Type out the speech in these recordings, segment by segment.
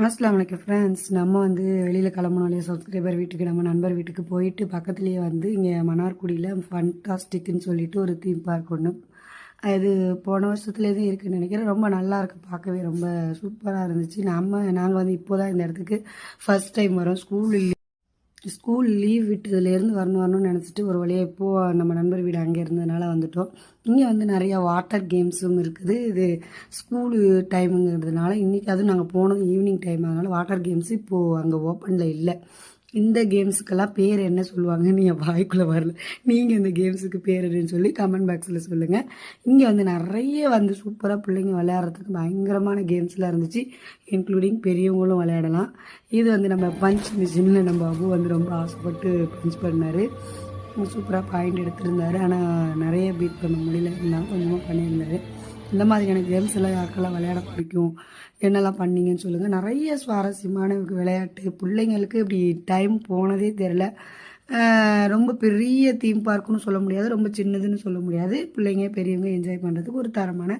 அஸ்ஸலாமு அலைக்கும் ஃப்ரெண்ட்ஸ். நம்ம வெளியில் கிளம்பணும் இல்லையா, சப்ஸ்கிரைபர் வீட்டுக்கு, நம்ம நண்பர் வீட்டுக்கு போயிட்டு பக்கத்துலேயே இங்கே மன்னார்குடியில் ஃபண்டாஸ்டிக்னு சொல்லிட்டு ஒரு தீம் பார்க் ஒன்று, அது போன வருஷத்துலேயே இருக்குதுன்னு நினைக்கிறேன். ரொம்ப நல்லா இருக்குது, பார்க்கவே ரொம்ப சூப்பராக இருந்துச்சு. நாங்கள் இப்போ தான் இந்த இடத்துக்கு ஃபஸ்ட் டைம் வரோம். ஸ்கூல் லீவ் விட்டதுலேருந்து வரணும்னு நினச்சிட்டு ஒரு வழியாக இப்போது நம்ம நண்பர் வீடு அங்கே இருந்ததுனால வந்துட்டோம். இங்கே நிறையா வாட்டர் கேம்ஸும் இருக்குது. இது ஸ்கூலு டைமுங்கிறதுனால இன்றைக்கி அதுவும் நாங்கள் போனது ஈவினிங் டைம், அதனால் வாட்டர் கேம்ஸு இப்போது அங்கே ஓப்பனில் இல்லை. இந்த கேம்ஸுக்கெல்லாம் பேர் என்ன சொல்லுவாங்கன்னு என் வாய்க்குள்ளே வரல. நீங்கள் இந்த கேம்ஸுக்கு பேர் என்னன்னு சொல்லி கமெண்ட் பாக்ஸில் சொல்லுங்கள். இங்கே நிறைய சூப்பராக பிள்ளைங்க விளையாடுறதுக்கு பயங்கரமான கேம்ஸ்லாம் இருந்துச்சு. இன்க்ளூடிங் பெரியவங்களும் விளையாடலாம். இது நம்ம பஞ்ச் மிஷினில் நம்ம அபு ரொம்ப ஆசைப்பட்டு பஞ்ச் பண்ணார். சூப்பராக பாயிண்ட் எடுத்திருந்தார். ஆனால் நிறைய பீட் பண்ண முடியல, இருந்தாலும் கொஞ்சமாக பண்ணியிருந்தார். இந்த மாதிரியான கேம்ஸ் எல்லாம் யாருக்கெல்லாம் விளையாட பிடிக்கும், என்னெல்லாம் பண்ணீங்கன்னு சொல்லுங்கள். நிறைய சுவாரஸ்யமான விளையாட்டு, பிள்ளைங்களுக்கு இப்படி டைம் போனதே தெரில. ரொம்ப பெரிய தீம் பார்க்குன்னு சொல்ல முடியாது, ரொம்ப சின்னதுன்னு சொல்ல முடியாது. பிள்ளைங்க பெரியவங்க என்ஜாய் பண்ணுறதுக்கு ஒரு தரமான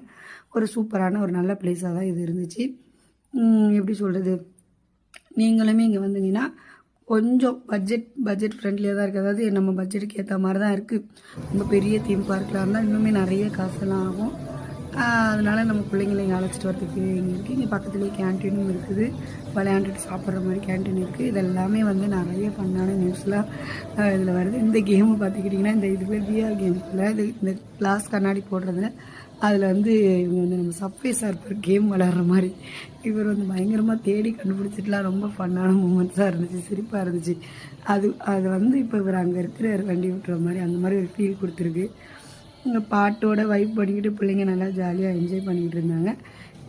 ஒரு சூப்பரான ஒரு நல்ல பிளேஸாக தான் இது இருந்துச்சு. எப்படி சொல்கிறது, நீங்களுமே இங்கே வந்தீங்கன்னா கொஞ்சம் பட்ஜெட் ஃப்ரெண்ட்லியாக தான் இருக்குது. அதாவது நம்ம பட்ஜெட்டுக்கு ஏற்ற மாதிரி தான் இருக்குது. ரொம்ப பெரிய தீம் பார்க்கில் இருந்தால் இன்னுமே நிறைய காசெல்லாம் ஆகும். அதனால் நம்ம பிள்ளைங்களை இங்கே அழைச்சிட்டு வரதுக்கு இங்கே இருக்குது. இங்கே பக்கத்துலேயே கேன்டீனும் இருக்குது, விளையாண்டுட்டு சாப்பிட்ற மாதிரி கேன்டீன் இருக்குது. இதெல்லாமே நிறைய ஃபன்னான நியூஸ்லாம் இதில் வருது. இந்த கேமு பார்த்துக்கிட்டிங்கன்னா, இது பேர் விஆர் கேம்ஸில் இந்த கிளாஸ் கண்ணாடி போடுறதுல அதில் இவங்க நம்ம சப்வே சர்ஃபர் கேம் விளையாடுற மாதிரி இவர் பயங்கரமாக தேடி கண்டுபிடிச்சிட்டுலாம் ரொம்ப ஃபன்னான மூமெண்ட்ஸாக இருந்துச்சு, சிரிப்பாக இருந்துச்சு. அது இப்போ இவர் அங்கே இருக்கிற வண்டி விட்டுற மாதிரி அந்த மாதிரி ஒரு ஃபீல் கொடுத்துருக்கு. இங்கே பாட்டோட வைப் பண்ணிக்கிட்டு பிள்ளைங்க நல்லா ஜாலியாக என்ஜாய் பண்ணிக்கிட்டு இருந்தாங்க.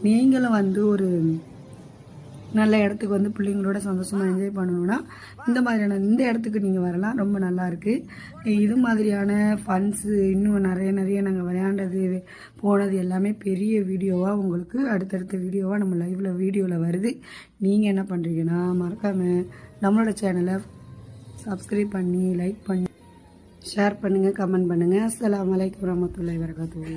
நீங்களும் ஒரு நல்ல இடத்துக்கு பிள்ளைங்களோட சந்தோஷமாக என்ஜாய் பண்ணணுன்னா இந்த இடத்துக்கு நீங்கள் வரலாம். ரொம்ப நல்லாயிருக்கு. இது மாதிரியான ஃபன்ஸு இன்னும் நிறைய நாங்கள் விளையாண்டது போனது எல்லாமே பெரிய வீடியோவாக உங்களுக்கு அடுத்தடுத்த வீடியோவாக நம்ம வீடியோவில் வருது. நீங்கள் என்ன பண்ணுறீங்கன்னா, மறக்காமல் நம்மளோட சேனலை சப்ஸ்கிரைப் பண்ணி லைக் பண்ணி ஷேர் பண்ணுங்கள், கமெண்ட் பண்ணுங்கள். அஸ்ஸலாமு அலைக்கும் வரஹ்மத்துல்லாஹி வபரகாத்துஹு.